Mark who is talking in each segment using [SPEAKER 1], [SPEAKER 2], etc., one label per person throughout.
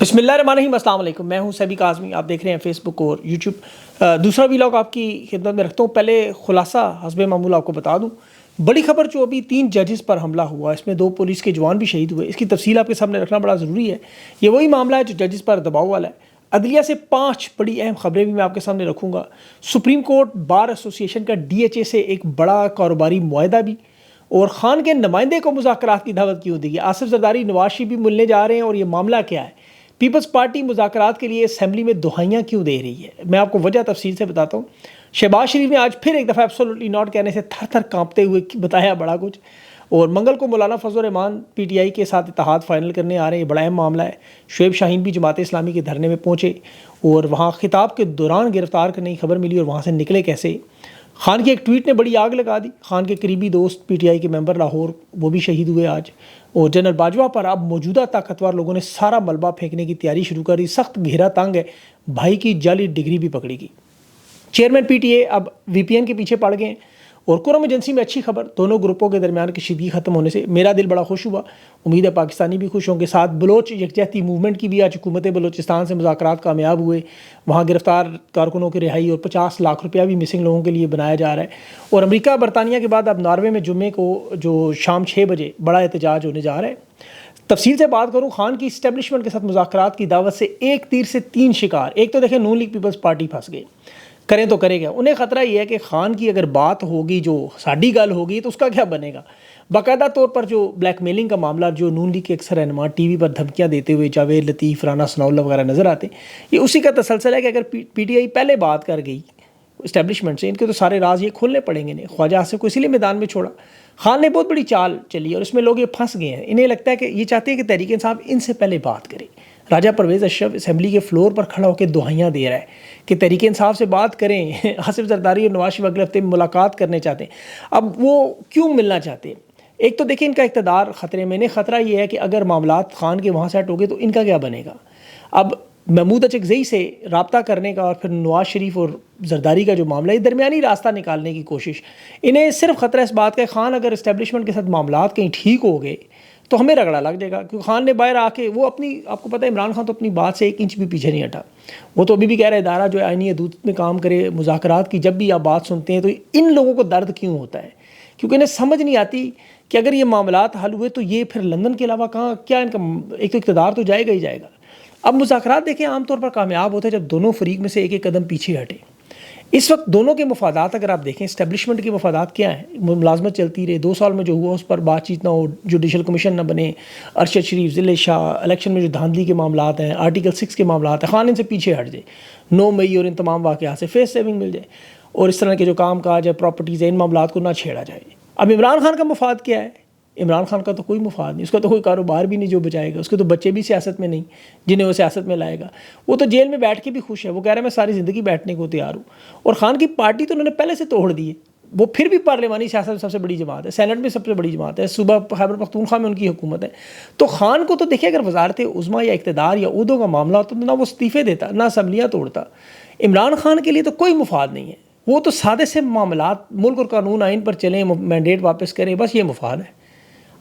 [SPEAKER 1] بسم اللہ الرحمن الرحیم، السلام علیکم۔ میں ہوں سیبی کاظمی، آپ دیکھ رہے ہیں فیس بک اور یوٹیوب۔ دوسرا ویلاگ آپ کی خدمت میں رکھتا ہوں۔ پہلے خلاصہ حسب معمول آپ کو بتا دوں۔ بڑی خبر جو ابھی 3 ججز پر حملہ ہوا، اس میں 2 پولیس کے جوان بھی شہید ہوئے، اس کی تفصیل آپ کے سامنے رکھنا بڑا ضروری ہے۔ یہ وہی معاملہ ہے جو ججز پر دباؤ والا ہے۔ عدلیہ سے 5 بڑی اہم خبریں بھی میں آپ کے سامنے رکھوں گا۔ سپریم کورٹ بار ایسوسی ایشن کا DHA سے ایک بڑا کاروباری معاہدہ بھی، اور خان کے نمائندے کو مذاکرات کی دعوت کیوں دی گئی، آصف زرداری نواز شریف بھی ملنے جا رہے ہیں، اور یہ معاملہ کیا ہے، پیپلز پارٹی مذاکرات کے لیے اسمبلی میں دہائیاں کیوں دے رہی ہے، میں آپ کو وجہ تفصیل سے بتاتا ہوں۔ شہباز شریف نے آج پھر ایک دفعہ ایبسولوٹلی ناٹ کہنے سے تھر تھر کانپتے ہوئے بتایا بڑا کچھ، اور منگل کو مولانا فضل الرحمان PTI کے ساتھ اتحاد فائنل کرنے آ رہے ہیں، یہ بڑا اہم معاملہ ہے۔ شعیب شاہین بھی جماعت اسلامی کے دھرنے میں پہنچے، اور وہاں خطاب کے دوران گرفتار کرنے کی خبر ملی، اور وہاں سے نکلے کیسے۔ خان کی ایک ٹویٹ نے بڑی آگ لگا دی۔ خان کے قریبی دوست PTI کے ممبر لاہور، وہ بھی شہید ہوئے آج، اور جنرل باجوہ پر اب موجودہ طاقتور لوگوں نے سارا ملبہ پھینکنے کی تیاری شروع کر دی۔ سخت گھیرا تنگ ہے، بھائی کی جعلی ڈگری بھی پکڑی گئی۔ چیئرمین PTA اب VPN کے پیچھے پڑ گئے ہیں، اور قرم ایجنسی میں اچھی خبر، دونوں گروپوں کے درمیان کشیدگی ختم ہونے سے میرا دل بڑا خوش ہوا۔ امید ہے پاکستانی بھی خوش ہوں گے۔ ساتھ بلوچ یکجہتی موومنٹ کی بھی آج حکومت بلوچستان سے مذاکرات کامیاب ہوئے، وہاں گرفتار کارکنوں کی رہائی اور 50 لاکھ روپیہ بھی مسنگ لوگوں کے لیے بنایا جا رہا ہے۔ اور امریکہ برطانیہ کے بعد اب ناروے میں جمعے کو جو شام 6 بجے بڑا احتجاج ہونے جا رہا ہے۔ تفصیل سے بات کروں، خان کی اسٹیبلشمنٹ کے ساتھ مذاکرات کی دعوت سے ایک تیر سے 3 شکار۔ ایک تو دیکھیں نون لیگ پیپلز پارٹی پھنس گئے، کریں تو کرے گا۔ انہیں خطرہ یہ ہے کہ خان کی اگر بات ہوگی، جو ساڈی گل ہوگی، تو اس کا کیا بنے گا۔ باقاعدہ طور پر جو بلیک میلنگ کا معاملہ، جو نون لیگ کے اکثر رہنما ٹی وی پر دھمکیاں دیتے ہوئے جاوید لطیف، رانا ثناء اللہ وغیرہ نظر آتے ہیں، یہ اسی کا تسلسل ہے کہ اگر PTI پہلے بات کر گئی اسٹیبلشمنٹ سے، ان کے تو سارے راز یہ کھولنے پڑیں گے انہیں۔ خواجہ آصف کو اسی لیے میدان میں چھوڑا۔ خان نے بہت بڑی چال چلی، اور اس میں لوگ یہ پھنس گئے ہیں۔ انہیں لگتا ہے کہ یہ چاہتے ہیں کہ تحریک انصاف ان سے پہلے بات کرے۔ راجہ پرویز اشرف اسمبلی کے فلور پر کھڑا ہو کے دہائیاں دے رہا ہے کہ تحریک انصاف سے بات کریں۔ آصف زرداری اور نواز شریف اگلے ہفتے میں ملاقات کرنے چاہتے ہیں۔ اب وہ کیوں ملنا چاہتے ہیں؟ ایک تو دیکھیں ان کا اقتدار خطرے میں، انہیں خطرہ یہ ہے کہ اگر معاملات خان کے وہاں سیٹ ہو گئے تو ان کا کیا بنے گا۔ اب محمود اچکزئی سے رابطہ کرنے کا، اور پھر نواز شریف اور زرداری کا جو معاملہ ہے، درمیانی راستہ نکالنے کی کوشش، انہیں صرف خطرہ اس بات کا ہے خان اگر اسٹیبلشمنٹ کے ساتھ معاملات کہیں ٹھیک ہو گئے تو ہمیں رگڑا لگ جائے گا، کیونکہ خان نے باہر آ کے وہ اپنی، آپ کو پتہ ہے عمران خان تو اپنی بات سے 1 انچ بھی پیچھے نہیں ہٹا۔ وہ تو ابھی بھی کہہ رہا ہے ادارہ جو ہے آئینی حدود میں کام کرے، مذاکرات کی جب بھی آپ بات سنتے ہیں تو ان لوگوں کو درد کیوں ہوتا ہے، کیونکہ انہیں سمجھ نہیں آتی کہ اگر یہ معاملات حل ہوئے تو یہ پھر لندن کے علاوہ کہاں، کیا ان کا ایک اقتدار تو جائے گا ہی جائے گا۔ اب مذاکرات دیکھیں عام طور پر کامیاب ہوتے ہیں جب دونوں فریق میں سے ایک ایک قدم پیچھے ہٹے۔ اس وقت دونوں کے مفادات اگر آپ دیکھیں، اسٹیبلشمنٹ کے مفادات کیا ہیں، ملازمت چلتی رہے، 2 سال میں جو ہوا اس پر بات چیت نہ ہو، جوڈیشل کمیشن نہ بنے، ارشد شریف، ضلع شاہ، الیکشن میں جو دھاندلی کے معاملات ہیں، آرٹیکل 6 کے معاملات ہیں، خان ان سے پیچھے ہٹ جائے، 9 مئی اور ان تمام واقعات سے فیس سیونگ مل جائے، اور اس طرح کے جو کام کاج ہے، پراپرٹیز ہیں، ان معاملات کو نہ چھیڑا جائے۔ اب عمران خان کا مفاد کیا ہے؟ عمران خان کا تو کوئی مفاد نہیں، اس کا تو کوئی کاروبار بھی نہیں جو بچائے گا، اس کے تو بچے بھی سیاست میں نہیں جنہیں وہ سیاست میں لائے گا۔ وہ تو جیل میں بیٹھ کے بھی خوش ہے، وہ کہہ رہا ہے میں ساری زندگی بیٹھنے کو تیار ہوں۔ اور خان کی پارٹی تو انہوں نے پہلے سے توڑ دی ہے، وہ پھر بھی پارلیمانی سیاست میں سب سے بڑی جماعت ہے، سینٹ میں سب سے بڑی جماعت ہے، صوبہ خیبر پختونخوا میں ان کی حکومت ہے۔ تو خان کو تو دیکھیں اگر وزارت عظمیٰ یا اقتدار یا عہدوں کا معاملہ ہوتا تو نہ وہ استعفے دیتا، نہ اسمبلیاں توڑتا۔ عمران خان کے لیے تو کوئی مفاد نہیں ہے، وہ تو سادے سے معاملات، ملک اور قانون آئین پر چلیں، مینڈیٹ واپس کریں، بس یہ مفاد ہے۔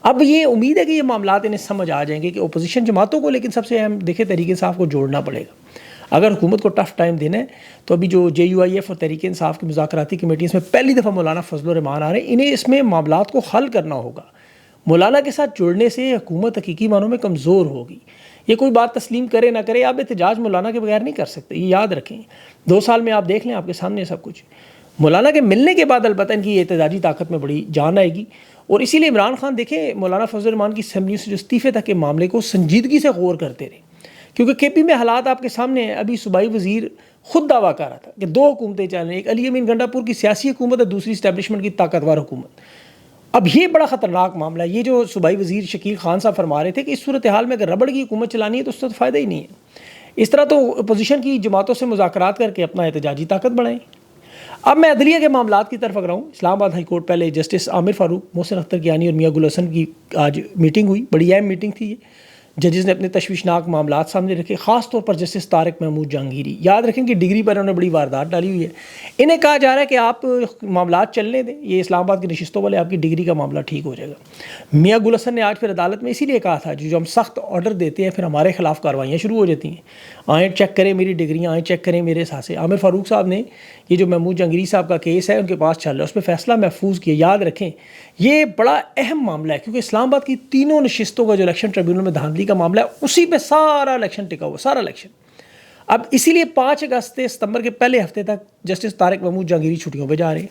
[SPEAKER 1] اب یہ امید ہے کہ یہ معاملات انہیں سمجھ آ جائیں گے کہ اپوزیشن جماعتوں کو، لیکن سب سے اہم دیکھیں تحریک انصاف کو جوڑنا پڑے گا۔ اگر حکومت کو ٹف ٹائم دینا ہے تو ابھی جو JUIF اور تحریک انصاف کی مذاکراتی کمیٹی، اس میں پہلی دفعہ مولانا فضل الرحمان آ رہے ہیں، انہیں اس میں معاملات کو حل کرنا ہوگا۔ مولانا کے ساتھ جڑنے سے حکومت حقیقی معنوں میں کمزور ہوگی۔ یہ کوئی بات تسلیم کرے نہ کرے، آپ احتجاج مولانا کے بغیر نہیں کر سکتے، یہ یاد رکھیں۔ 2 سال میں آپ دیکھ لیں، آپ کے سامنے سب کچھ۔ مولانا کے ملنے کے بعد البتہ ان کی احتجاجی طاقت میں بڑی جان آئے گی، اور اسی لیے عمران خان دیکھیں مولانا فضل الرحمان کی اسمبلی سے جو استعفے تک کے معاملے کو سنجیدگی سے غور کرتے رہے، کیونکہ KP میں حالات آپ کے سامنے ہیں۔ ابھی صوبائی وزیر خود دعویٰ کر رہا تھا کہ 2 حکومتیں چل رہی ہیں، ایک علی امین گنڈا پور کی سیاسی حکومت ہے، دوسری اسٹیبلشمنٹ کی طاقتور حکومت۔ اب یہ بڑا خطرناک معاملہ ہے۔ یہ جو صوبائی وزیر شکیل خان صاحب فرما رہے تھے کہ اس صورتحال میں اگر ربڑ کی حکومت چلانی ہے تو اس سے تو فائدہ ہی نہیں ہے۔ اس طرح تو اپوزیشن کی جماعتوں سے مذاکرات کر کے اپنا احتجاجی طاقت بڑھائیں۔ اب میں عدلیہ کے معاملات کی طرف اگر آؤں، اسلام آباد ہائی کورٹ پہلے جسٹس عامر فاروق، محسن اختر کیانی اور میاں گل حسن کی آج میٹنگ ہوئی، بڑی اہم میٹنگ تھی یہ۔ ججز نے اپنے تشویشناک معاملات سامنے رکھے، خاص طور پر جسٹس طارق محمود جہانگیری. یاد رکھیں کہ ڈگری پر انہوں نے بڑی واردات ڈالی ہوئی ہے. انہیں کہا جا رہا ہے کہ آپ معاملات چلنے دیں، یہ اسلام آباد کی نشستوں والے، آپ کی ڈگری کا معاملہ ٹھیک ہو جائے گا. میاں گل حسن نے آج پھر عدالت میں اسی لیے کہا تھا جو ہم سخت آرڈر دیتے ہیں پھر ہمارے خلاف کارروائیاں شروع ہو جاتی ہیں. آئیں چیک کریں میری ڈگریاں، آئیں چیک کریں میرے اثاثے. عامر فاروق صاحب نے یہ جو محمود جہانگیری صاحب کا کیس ہے ان کے پاس چل رہا ہے، اس پہ فیصلہ محفوظ کیا. یاد رکھیں یہ بڑا اہم معاملہ ہے کیونکہ اسلام آباد کی تینوں نشستوں کا جو الیکشن ٹریبیونل میں دھاندلی کا معاملہ ہے اسی پہ سارا الیکشن ٹکا ہوا، سارا الیکشن. اب اسی لیے 5 اگست ستمبر کے پہلے ہفتے تک جسٹس طارق محمود جہانگیری چھٹیوں پہ جا رہے ہیں.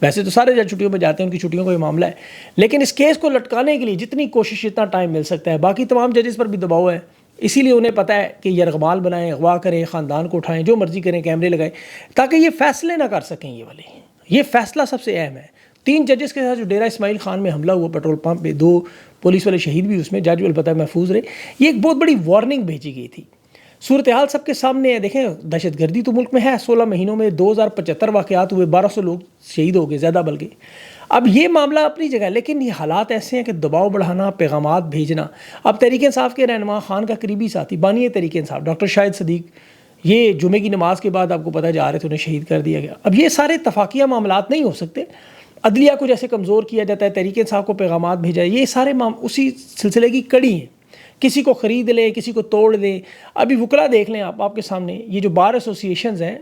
[SPEAKER 1] ویسے تو سارے جج چھٹیوں پہ جاتے ہیں، ان کی چھٹیوں کا یہ معاملہ ہے، لیکن اس کیس کو لٹکانے کے لیے جتنی کوشش جتنا ٹائم مل سکتا ہے. باقی تمام ججز پر بھی دباؤ ہے، اسی لیے انہیں پتہ ہے کہ یرغمال بنائیں، اغوا کریں، خاندان کو اٹھائیں، جو مرضی کریں، کیمرے لگائیں تاکہ یہ فیصلے نہ کر سکیں. یہ والے یہ فیصلہ سب سے اہم ہے. 3 ججز کے ساتھ جو ڈیرہ اسماعیل خان میں حملہ ہوا پیٹرول پمپ پہ، 2 پولیس والے شہید بھی اس میں، جج البتہ محفوظ رہے. یہ ایک بہت بڑی وارننگ بھیجی گئی تھی. صورتحال سب کے سامنے ہے. دیکھیں دہشت گردی تو ملک میں ہے، 16 مہینوں میں 2075 واقعات ہوئے، 1200 لوگ شہید ہو گئے، زیادہ بلکہ. اب یہ معاملہ اپنی جگہ ہے، لیکن یہ حالات ایسے ہیں کہ دباؤ بڑھانا، پیغامات بھیجنا. اب تحریک انصاف کے رہنما خان کا قریبی ساتھی، بانی تحریک انصاف ڈاکٹر شاہد صدیق، یہ جمعے کی نماز کے بعد آپ کو پتہ جا رہے تھے انہیں شہید کر دیا گیا. اب یہ سارے اتفاقیہ معاملات نہیں ہو سکتے. عدلیہ کو جیسے کمزور کیا جاتا ہے، تحریک انصاف کو پیغامات بھیجا ہے، یہ سارے اسی سلسلے کی کڑی ہیں. کسی کو خرید لیں، کسی کو توڑ دیں. ابھی وکلا دیکھ لیں آپ کے سامنے، یہ جو بار ایسوسیشنز ہیں،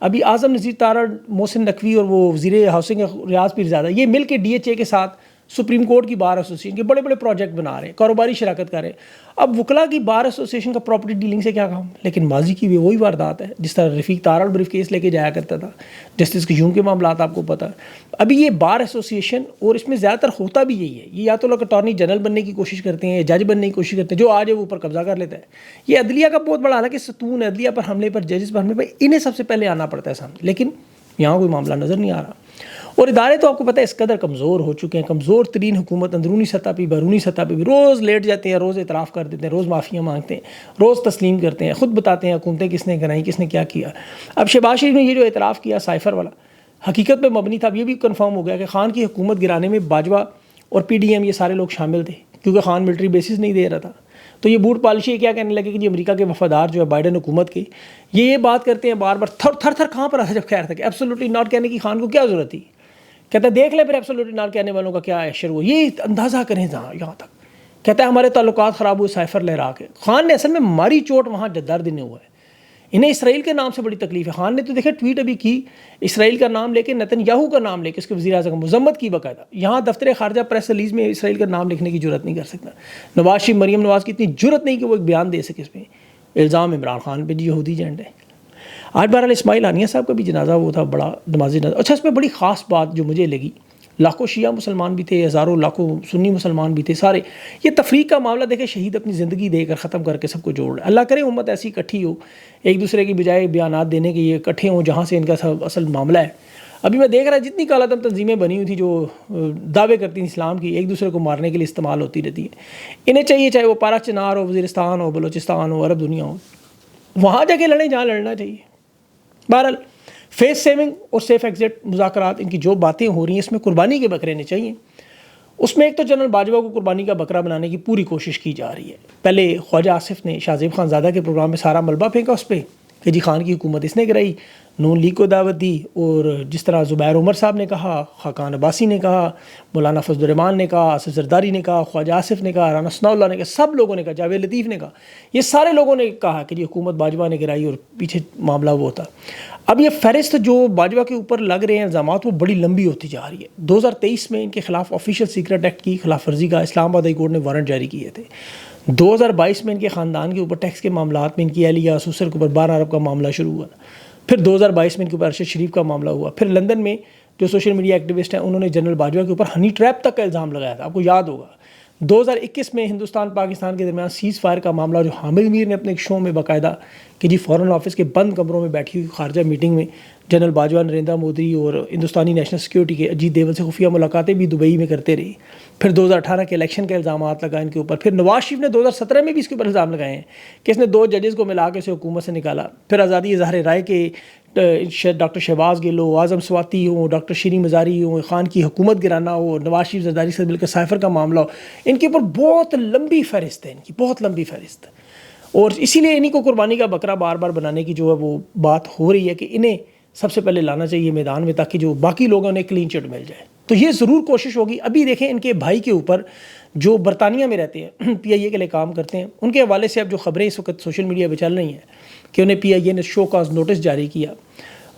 [SPEAKER 1] ابھی اعظم نذیر تارڑ، محسن نقوی اور وہ وزیر ہاؤسنگ ریاض پیرزادہ، یہ مل کے DHA کے ساتھ سپریم کورٹ کی بار ایسوسیشن کے بڑے بڑے پروجیکٹ بنا رہے ہیں، کاروباری شراکت کر رہے ہیں. اب وکلا کی بار ایسوسیشن کا پراپرٹی ڈیلنگ سے کیا کام؟ لیکن ماضی کی بھی وہی واردات ہے. جس طرح رفیق تارڑ بریف کیس لے کے جایا کرتا تھا، جسٹس قیوم کے معاملات آپ کو پتہ ہے. ابھی یہ بار ایسوسیشن، اور اس میں زیادہ تر ہوتا بھی یہی ہے، یہ یا تو لوگ اٹارنی جنرل بننے کی کوشش کرتے ہیں، جج بننے کی کوشش کرتے ہیں، جو آج ہے وہ اوپر قبضہ کر لیتا ہے. یہ عدلیہ کا بہت بڑا حالانکہ ستون ہے، عدلیہ پر حملے پر، ججز پر حملے پر، انہیں سب سے پہلے آنا پڑتا ہے سامنے، لیکن یہاں کوئی معاملہ نظر نہیں آ رہا. اور ادارے تو آپ کو پتہ ہے اس قدر کمزور ہو چکے ہیں، کمزور ترین حکومت اندرونی سطح پہ، بیرونی سطح پہ بھی. روز لیٹ جاتے ہیں، روز اعتراف کر دیتے ہیں، روز معافیاں مانگتے ہیں، روز تسلیم کرتے ہیں، خود بتاتے ہیں حکومتیں کس نے کرائیں، کس نے کیا کیا. اب شہباز شریف نے یہ جو اعتراف کیا سائفر والا حقیقت پہ مبنی تھا. اب یہ بھی کنفرم ہو گیا کہ خان کی حکومت گرانے میں باجوہ اور PDM یہ سارے لوگ شامل تھے کیونکہ خان ملٹری بیسز نہیں دے رہا تھا. تو یہ بوٹ پالشی کیا کہنے لگے کہ جی امریکہ کے وفادار جو ہے بائیڈن حکومت کے، یہ بات کرتے ہیں بار بار. تھر کہاں پر آتا جب خیر تھا کہ ایبسولوٹلی ناٹ کہنے کی خان کو کیا ضرورت تھی. کہتا ہے دیکھ لیں پھر ایبسولوٹلی ناٹ کہنے والوں کا کیا ایشر ہوا، یہ اندازہ کریں یہاں تک. کہتا ہے ہمارے تعلقات خراب ہوئے سائفر لہرا کے. خان نے اصل میں ماری چوٹ وہاں جدار دینے ہوا ہے. انہیں اسرائیل کے نام سے بڑی تکلیف ہے. خان نے تو دیکھیں ٹویٹ ابھی کی، اسرائیل کا نام لے کے، نتن یاہو کا نام لے کے، اس کے وزیر اعظم کا مذمت کی باقاعدہ. یہاں دفتر خارجہ پریس ریلیز میں اسرائیل کا نام لکھنے کی جرت نہیں کر سکتا. نواز شریف، مریم نواز کی اتنی جرت نہیں کہ وہ ایک بیان دے سکے اس پہ. الزام عمران خان پہ جی یہودی ایجنٹ ہے. آج بہرحال اسماعیل ہانیہ صاحب کا بھی جنازہ وہ تھا، بڑا نمازی جنازہ. اچھا اس میں بڑی خاص بات جو مجھے لگی، لاکھوں شیعہ مسلمان بھی تھے، ہزاروں لاکھوں سنی مسلمان بھی تھے، سارے. یہ تفریق کا معاملہ دیکھیں، شہید اپنی زندگی دے کر ختم کر کے سب کو جوڑ رہا ہے. اللہ کرے امت ایسی اکٹھی ہو، ایک دوسرے کی بجائے بیانات دینے کے یہ اکٹھے ہوں جہاں سے ان کا اصل معاملہ ہے. ابھی میں دیکھ رہا جتنی کالا دم تنظیمیں بنی ہوئی تھی جو دعوے کرتی ہیں اسلام کی، ایک دوسرے کو مارنے کے لیے استعمال ہوتی رہتی ہیں. انہیں چاہیے چاہے وہ پارا چنار ہو، وزیرستان ہو، بلوچستان ہو، عرب دنیا ہو، وہاں جا کے لڑیں جہاں لڑنا چاہیے. بہرحال فیس سیونگ اور سیف ایگزٹ مذاکرات، ان کی جو باتیں ہو رہی ہیں اس میں قربانی کے بکرے نہیں چاہیے. اس میں ایک تو جنرل باجوہ کو قربانی کا بکرا بنانے کی پوری کوشش کی جا رہی ہے. پہلے خواجہ آصف نے شاہ زیب خان زادہ کے پروگرام میں سارا ملبہ پھینکا اس پہ کہ جی خان کی حکومت اس نے گرائی، نون لیگ کو دعوت دی. اور جس طرح زبیر عمر صاحب نے کہا، خاقان عباسی نے کہا، مولانا فضل الرحمان نے کہا، آصف زرداری نے کہا، خواجہ آصف نے کہا، رانا ثناء اللہ نے کہا، سب لوگوں نے کہا، جاوید لطیف نے کہا، یہ سارے لوگوں نے کہا کہ جی حکومت باجوہ نے گرائی اور پیچھے معاملہ وہ ہوتا. اب یہ فہرست جو باجوہ کے اوپر لگ رہے ہیں الزامات وہ بڑی لمبی ہوتی جا رہی ہے. 2023 میں ان کے خلاف آفیشیل سیکرٹ ایکٹ کی خلاف ورزی کا اسلام آباد ہائی کورٹ نے وارنٹ جاری کیے تھے. 2022 میں ان کے خاندان کے اوپر ٹیکس کے معاملات میں ان کی اہلیہ سوسر کے اوپر 12 ارب کا معاملہ شروع ہوا. پھر 2022 میں ان کے اوپر ارشد شریف کا معاملہ ہوا. پھر لندن میں جو سوشل میڈیا ایکٹیوسٹ ہیں انہوں نے جنرل باجوہ کے اوپر ہنی ٹریپ تک کا الزام لگایا تھا. آپ کو یاد ہوگا 2021 میں ہندوستان پاکستان کے درمیان سیز فائر کا معاملہ جو حامد میر نے اپنے ایک شو میں باقاعدہ کہ جی فورن آفس کے بند کمروں میں بیٹھی ہوئی خارجہ میٹنگ میں جنرل باجوہ، نریندر مودی اور ہندوستانی نیشنل سیکیورٹی کے اجیت دیول سے خفیہ ملاقاتیں بھی دبئی میں کرتے رہے. پھر 2018 کے الیکشن کے الزامات لگائے ان کے اوپر. پھر نواز شریف نے 2017 میں بھی اس کے اوپر الزام لگائے ہیں کہ اس نے 2 ججز کو ملا کے اسے حکومت سے نکالا. پھر آزادی اظہار رائے کے ڈاکٹر شہباز گل ہو, اعظم سواتی ہوں, ڈاکٹر شیریں مزاری ہوں, خان کی حکومت گرانا ہو, نواز شریف زرداری سے مل کر سائفر کا معاملہ ہو, ان کے اوپر بہت لمبی فہرست ہے, ان کی بہت لمبی فہرست. اور اسی لیے انہیں کو قربانی کا بکرا بار بار بنانے کی جو ہے وہ بات ہو رہی ہے کہ انہیں سب سے پہلے لانا چاہیے میدان میں, تاکہ جو باقی لوگوں نے کلین چٹ مل جائے. تو یہ ضرور کوشش ہوگی. ابھی دیکھیں ان کے بھائی کے اوپر جو برطانیہ میں رہتے ہیں, پی آئی اے کے لیے کام کرتے ہیں, ان کے حوالے سے اب جو خبریں اس وقت سوشل میڈیا پہ چل رہی ہیں کہ انہیں پی آئی اے نے شو کاز نوٹس جاری کیا,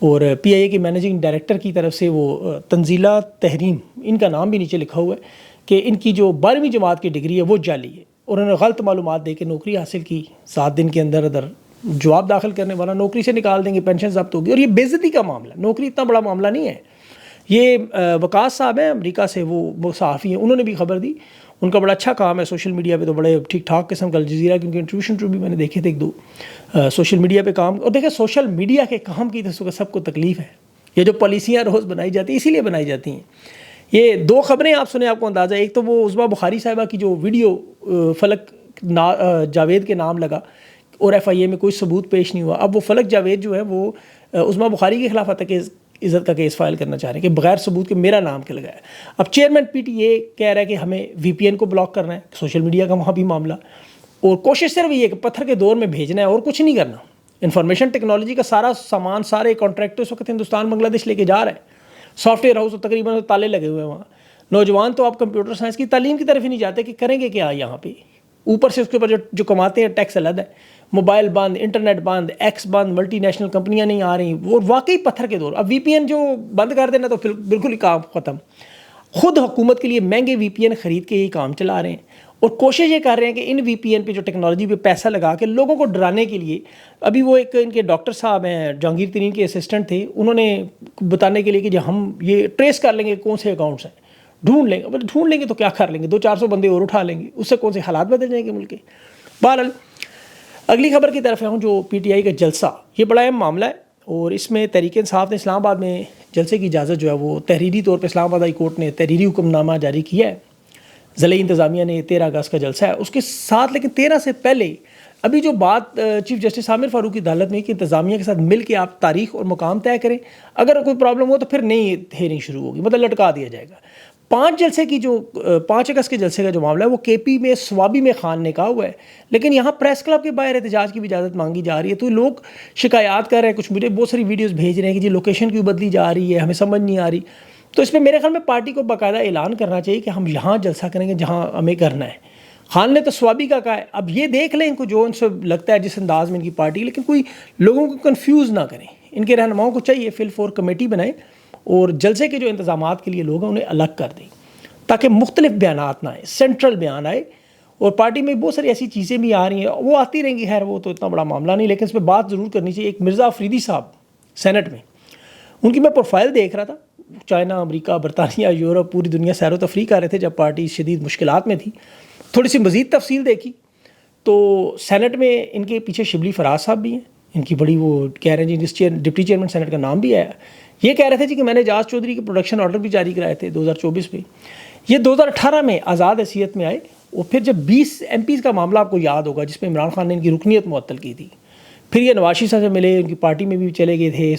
[SPEAKER 1] اور پی آئی اے کے مینیجنگ ڈائریکٹر کی طرف سے وہ تنزیلہ تحریم, ان کا نام بھی نیچے لکھا ہوا ہے, کہ ان کی جو 12ویں جماعت کی ڈگری ہے وہ جعلی ہے, اور انہوں نے غلط معلومات دے کے نوکری حاصل کی. 7 دن کے اندر جواب داخل کرنے والا نوکری سے نکال دیں گے, پینشن ضبط ہوگی. اور یہ بے عزتی کا معاملہ, نوکری اتنا بڑا معاملہ نہیں ہے. یہ وقاص صاحب ہیں امریکہ سے, وہ صحافی ہیں, انہوں نے بھی خبر دی. ان کا بڑا اچھا کام ہے سوشل میڈیا پہ, تو بڑے ٹھیک ٹھاک قسم کا الجزیرہ کی ان کے انٹرویو بھی میں نے دیکھے تھے 1-2 سوشل میڈیا پہ کام. اور دیکھیں سوشل میڈیا کے کام کی تو سب کو تکلیف ہے. یہ جو پالیسیاں روز بنائی جاتی ہیں اسی لیے بنائی جاتی ہیں. یہ 2 خبریں آپ سنیں, آپ کو اندازہ ہے. ایک تو وہ عظمیٰ بخاری صاحبہ کی جو ویڈیو فلک جاوید کے نام لگا اور ایف آئی اے میں کوئی ثبوت پیش نہیں ہوا. اب وہ فلک جاوید جو ہے وہ عظمیٰ بخاری کے خلاف عزت کا کیس فائل کرنا چاہ رہے ہیں کہ بغیر ثبوت کے میرا نام کیا لگایا. اب چیئرمین پی ٹی اے کہہ رہا ہے کہ ہمیں وی پی این کو بلاک کرنا ہے, سوشل میڈیا کا وہاں بھی معاملہ, اور کوشش صرف یہ ہے کہ پتھر کے دور میں بھیجنا ہے اور کچھ نہیں کرنا. انفارمیشن ٹیکنالوجی کا سارا سامان, سارے کانٹریکٹ اس وقت ہندوستان بنگلہ دیش لے کے جا رہا ہے. سافٹ ویئر ہاؤس تقریباً تالے لگے ہوئے ہیں وہاں. نوجوان تو آپ کمپیوٹر سائنس کی تعلیم کی طرف ہی نہیں جاتے کہ کریں گے کیا یہاں پہ. اوپر سے اس کے اوپر جو کماتے ہیں ٹیکس الگ ہے. موبائل بند, انٹرنیٹ بند, ایکس بند, ملٹی نیشنل کمپنیاں نہیں آ رہی, وہ واقعی پتھر کے دور. اب وی پی این جو بند کر دینا تو پھر بالکل ہی کام ختم. خود حکومت کے لیے مہنگے وی پی این خرید کے یہ کام چلا رہے ہیں, اور کوشش یہ کر رہے ہیں کہ ان وی پی این پہ جو ٹیکنالوجی پہ پیسہ لگا کے لوگوں کو ڈرانے کے لیے. ابھی وہ ایک ان کے ڈاکٹر صاحب ہیں, جہانگیر ترین کے اسسٹنٹ تھے, انہوں نے بتانے کے لیے کہ جو ہم یہ ٹریس کر لیں گے کون سے اکاؤنٹس ہیں, ڈھونڈ لیں گے تو کیا کر لیں گے, 200-400 بندے اور اٹھا لیں گے, اس سے کون سے حالات بدل جائیں گے ملک کے. بہرحال اگلی خبر کی طرف ہوں, جو پی ٹی آئی کا جلسہ, یہ بڑا اہم معاملہ ہے, اور اس میں تحریک انصاف نے اسلام آباد میں جلسے کی اجازت جو ہے وہ تحریری طور پہ اسلام آباد ہائی کورٹ نے تحریری حکم نامہ جاری کیا ہے. ضلعی انتظامیہ نے 13 اگست کا جلسہ ہے اس کے ساتھ, لیکن 13 سے پہلے ابھی جو بات چیف جسٹس عامر فاروق کی عدالت میں کہ انتظامیہ کے ساتھ مل کے آپ تاریخ اور مقام طے کریں, اگر کوئی پرابلم ہو تو پھر نئی ہیئرنگ شروع ہوگی, مطلب لٹکا دیا جائے گا. 5 اگست کے جلسے کا جو معاملہ ہے وہ کے پی میں سوابی میں خان نے کہا ہوا ہے, لیکن یہاں پریس کلب کے باہر احتجاج کی بھی اجازت مانگی جا رہی ہے. تو لوگ شکایات کر رہے ہیں, کچھ مجھے بہت ساری ویڈیوز بھیج رہے ہیں کہ جی لوکیشن کیوں بدلی جا رہی ہے, ہمیں سمجھ نہیں آ رہی. تو اس میں میرے خیال میں پارٹی کو باقاعدہ اعلان کرنا چاہیے کہ ہم یہاں جلسہ کریں گے جہاں ہمیں کرنا ہے. خان نے تو سوابی کا کہا ہے, اب یہ دیکھ لیں ان کو جو ان سے لگتا ہے جس انداز میں ان کی پارٹی, لیکن کوئی لوگوں کو کنفیوز نہ کریں. ان کے رہنماؤں کو چاہیے فل فور کمیٹی بنائیں اور جلسے کے جو انتظامات کے لیے لوگ ہیں انہیں الگ کر دیں, تاکہ مختلف بیانات نہ آئیں, سینٹرل بیان آئے. اور پارٹی میں بہت ساری ایسی چیزیں بھی آ رہی ہیں, وہ آتی رہیں گی, خیر وہ تو اتنا بڑا معاملہ نہیں, لیکن اس پہ بات ضرور کرنی چاہیے. ایک مرزا افریدی صاحب سینٹ میں, ان کی میں پروفائل دیکھ رہا تھا, چائنا, امریکہ, برطانیہ, یورپ, پوری دنیا سیر و تفریح کر رہے تھے جب پارٹی شدید مشکلات میں تھی. تھوڑی سی مزید تفصیل دیکھی تو سینٹ میں ان کے پیچھے شبلی فراز صاحب بھی ہیں, ان کی بڑی وہ کہہ رہے ہیں جی ڈپٹی چیئرمین سینٹ کا نام بھی آیا. یہ کہہ رہے تھے جی کہ میں نے اعجاز چودھری کے پروڈکشن آرڈر بھی جاری کرائے تھے 2024 میں. یہ 2018 میں آزاد حیثیت میں آئے, اور پھر جب 20 ایم پیز کا معاملہ آپ کو یاد ہوگا جس میں عمران خان نے ان کی رکنیت معطل کی تھی, پھر یہ نواز شریف صاحب سے ملے, ان کی پارٹی میں بھی چلے گئے تھے.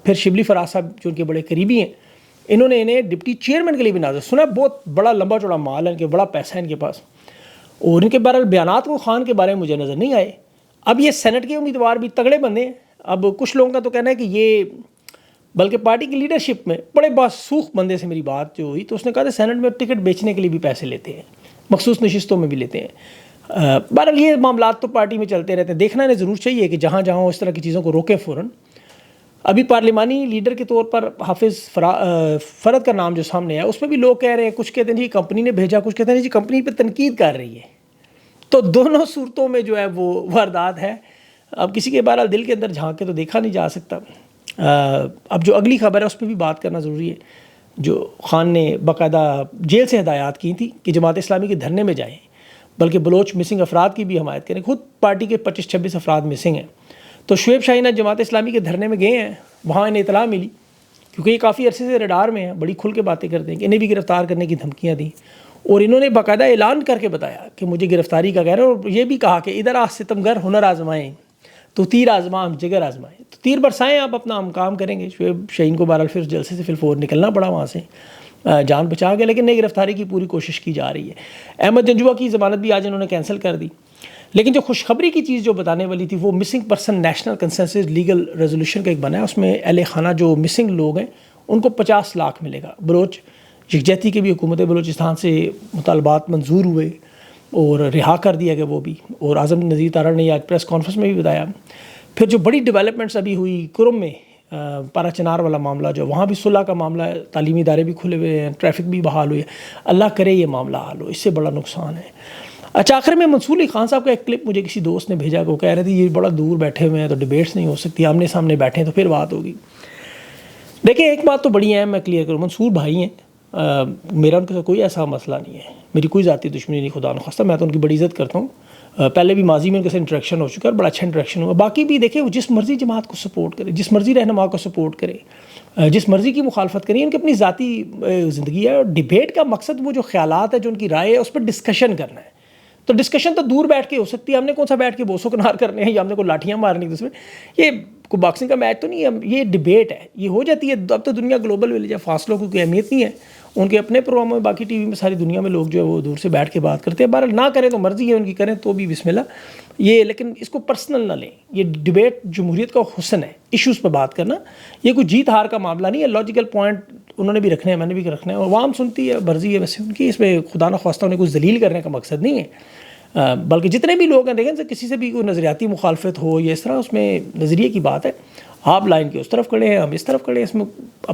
[SPEAKER 1] پھر شبلی فراز صاحب جو ان کے بڑے قریبی ہیں, انہوں نے انہیں ڈپٹی چیئرمین کے لیے بھی نازر سنا. بہت بڑا لمبا چوڑا مال ہے ان کے, بڑا پیسہ ہے ان کے پاس, اور ان کے بہرحال بیانات کو خان کے بارے میں مجھے نظر نہیں آئے. اب یہ سینٹ کے امیدوار بھی تگڑے بندے ہیں. اب کچھ لوگوں کا تو کہنا ہے کہ یہ بلکہ پارٹی کی لیڈرشپ میں بڑے باسوخ بندے سے میری بات جو ہوئی تو اس نے کہا تھا سینٹ میں ٹکٹ بیچنے کے لیے بھی پیسے لیتے ہیں, مخصوص نشستوں میں بھی لیتے ہیں. بہرحال یہ معاملات تو پارٹی میں چلتے رہتے ہیں. دیکھنا انہیں ضرور چاہیے کہ جہاں جہاں اس طرح کی چیزوں کو روکے فوراً. ابھی پارلیمانی لیڈر کے طور پر حافظ فرد کا نام جو سامنے ہے, اس میں بھی لوگ کہہ رہے ہیں, کچھ کہتے ہیں جی کمپنی نے بھیجا, کچھ کہتے ہیں جی کمپنی پہ تنقید کر رہی ہے. تو دونوں صورتوں میں جو ہے وہ واردات ہے. اب کسی کے بہرحال دل کے اندر جھانک کے تو دیکھا نہیں جا سکتا. اب جو اگلی خبر ہے اس پہ بھی بات کرنا ضروری ہے. جو خان نے باقاعدہ جیل سے ہدایات کی تھی کہ جماعت اسلامی کے دھرنے میں جائیں, بلکہ بلوچ مسنگ افراد کی بھی حمایت کریں. خود پارٹی کے 25-26 افراد مسنگ ہیں. تو شعیب شاہین جماعت اسلامی کے دھرنے میں گئے ہیں, وہاں انہیں اطلاع ملی, کیونکہ یہ کافی عرصے سے ریڈار میں ہیں, بڑی کھل کے باتیں کرتے ہیں کہ انہیں بھی گرفتار کرنے کی دھمکیاں دیں. اور انہوں نے باقاعدہ اعلان کر کے بتایا کہ مجھے گرفتاری کا کہہ رہے ہیں، اور یہ بھی کہا کہ ادھر ستمگر ہنر آزمائیں تو تیر آزما ہم جگر آزمائیں، تو تیر برسائیں آپ اپنا ہم کام کریں گے۔ شعیب شاہین کو بہرحال پھر جلسے سے فی الفور نکلنا پڑا وہاں سے، جان بچا گیا، لیکن نئی گرفتاری کی پوری کوشش کی جا رہی ہے۔ احمد جنجوعہ کی ضمانت بھی آج انہوں نے کینسل کر دی۔ لیکن جو خوشخبری کی چیز جو بتانے والی تھی وہ missing person national consensus legal resolution کا ایک بنا ہے، اس میں اہل خانہ جو مسنگ لوگ ہیں ان کو 50 لاکھ ملے گا۔ بلوچ یکجہتی کے بھی حکومت بلوچستان سے مطالبات منظور ہوئے اور رہا کر دیا گیا وہ بھی، اور اعظم نذیر تارڑ نے آج پریس کانفرنس میں بھی بتایا۔ پھر جو بڑی ڈیولپمنٹس ابھی ہوئی کرم میں، پارا چنار والا معاملہ جو وہاں بھی صلح کا معاملہ ہے، تعلیمی ادارے بھی کھلے ہوئے ہیں، ٹریفک بھی بحال ہوئی ہے، اللہ کرے یہ معاملہ حل ہو، اس سے بڑا نقصان ہے۔ اچھا، آخر میں منصور علی خان صاحب کا ایک کلپ مجھے کسی دوست نے بھیجا کہ وہ کہہ رہے تھے یہ بڑا دور بیٹھے ہوئے ہیں تو ڈیبیٹس نہیں ہو سکتی، آمنے سامنے بیٹھے ہیں تو پھر بات ہوگی۔ دیکھیں ایک بات تو بڑی ہے، میں کلیئر کروں، منصور بھائی ہیں، میرا ان کے ساتھ کوئی ایسا مسئلہ نہیں ہے، میری کوئی ذاتی دشمنی نہیں، خدا نخواستہ، میں تو ان کی بڑی عزت کرتا ہوں، پہلے بھی ماضی میں ان کے ساتھ انٹریکشن ہو چکا ہے، بڑا اچھا انٹریکشن ہوا۔ باقی بھی دیکھیں وہ جس مرضی جماعت کو سپورٹ کرے، جس مرضی رہنما کو سپورٹ کرے، جس مرضی کی مخالفت کرے، ان کی اپنی ذاتی زندگی ہے، اور ڈیبیٹ کا مقصد وہ جو خیالات ہے، جو ان کی رائے ہے، اس پر ڈسکشن کرنا ہے۔ تو ڈسکشن تو دور بیٹھ کے ہو سکتی ہے، ہم نے کون سا بیٹھ کے بوسو کنار کرنے ہیں یا ہم نے کوئی لاٹھیاں مارنی دوسرے، یہ کوئی باکسنگ کا میچ تو نہیں ہے، یہ ڈیبیٹ ہے، یہ ہو جاتی ہے۔ اب تو دنیا گلوبل ویلیج ہے، فاصلوں کی کوئی اہمیت نہیں ہے، ان کے اپنے پروگراموں میں، باقی ٹی وی میں ساری دنیا میں لوگ جو ہے وہ دور سے بیٹھ کے بات کرتے ہیں۔ بہرحال نہ کریں تو مرضی ہے ان کی، کریں تو بھی بسم اللہ، یہ لیکن اس کو پرسنل نہ لیں۔ یہ ڈیبیٹ جمہوریت کا حسن ہے، ایشوز پہ بات کرنا، یہ کوئی جیت ہار کا معاملہ نہیں ہے۔ لاجیکل پوائنٹ انہوں نے بھی رکھنے ہیں، میں نے بھی رکھنا ہے، اور عوام سنتی ہے، مرضی ہے ویسے ان کی، اس میں خدا نخواستہ انہیں کوئی ذلیل کرنے کا مقصد نہیں ہے، بلکہ جتنے بھی لوگ ہیں دیکھیں کسی سے بھی کوئی نظریاتی مخالفت ہو یا اس طرح، اس میں نظریے کی بات ہے، آپ لائن کے اس طرف کھڑے ہیں، ہم اس طرف کھڑے ہیں، اس میں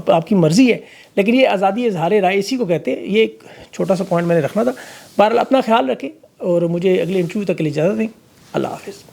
[SPEAKER 1] آپ کی مرضی ہے، لیکن یہ آزادی اظہار رائے اسی کو کہتے ہیں۔ یہ ایک چھوٹا سا پوائنٹ میں نے رکھنا تھا۔ بہرحال اپنا خیال رکھیں، اور مجھے اگلے انٹرویو تک کے لیے اجازت دیں۔ اللہ حافظ۔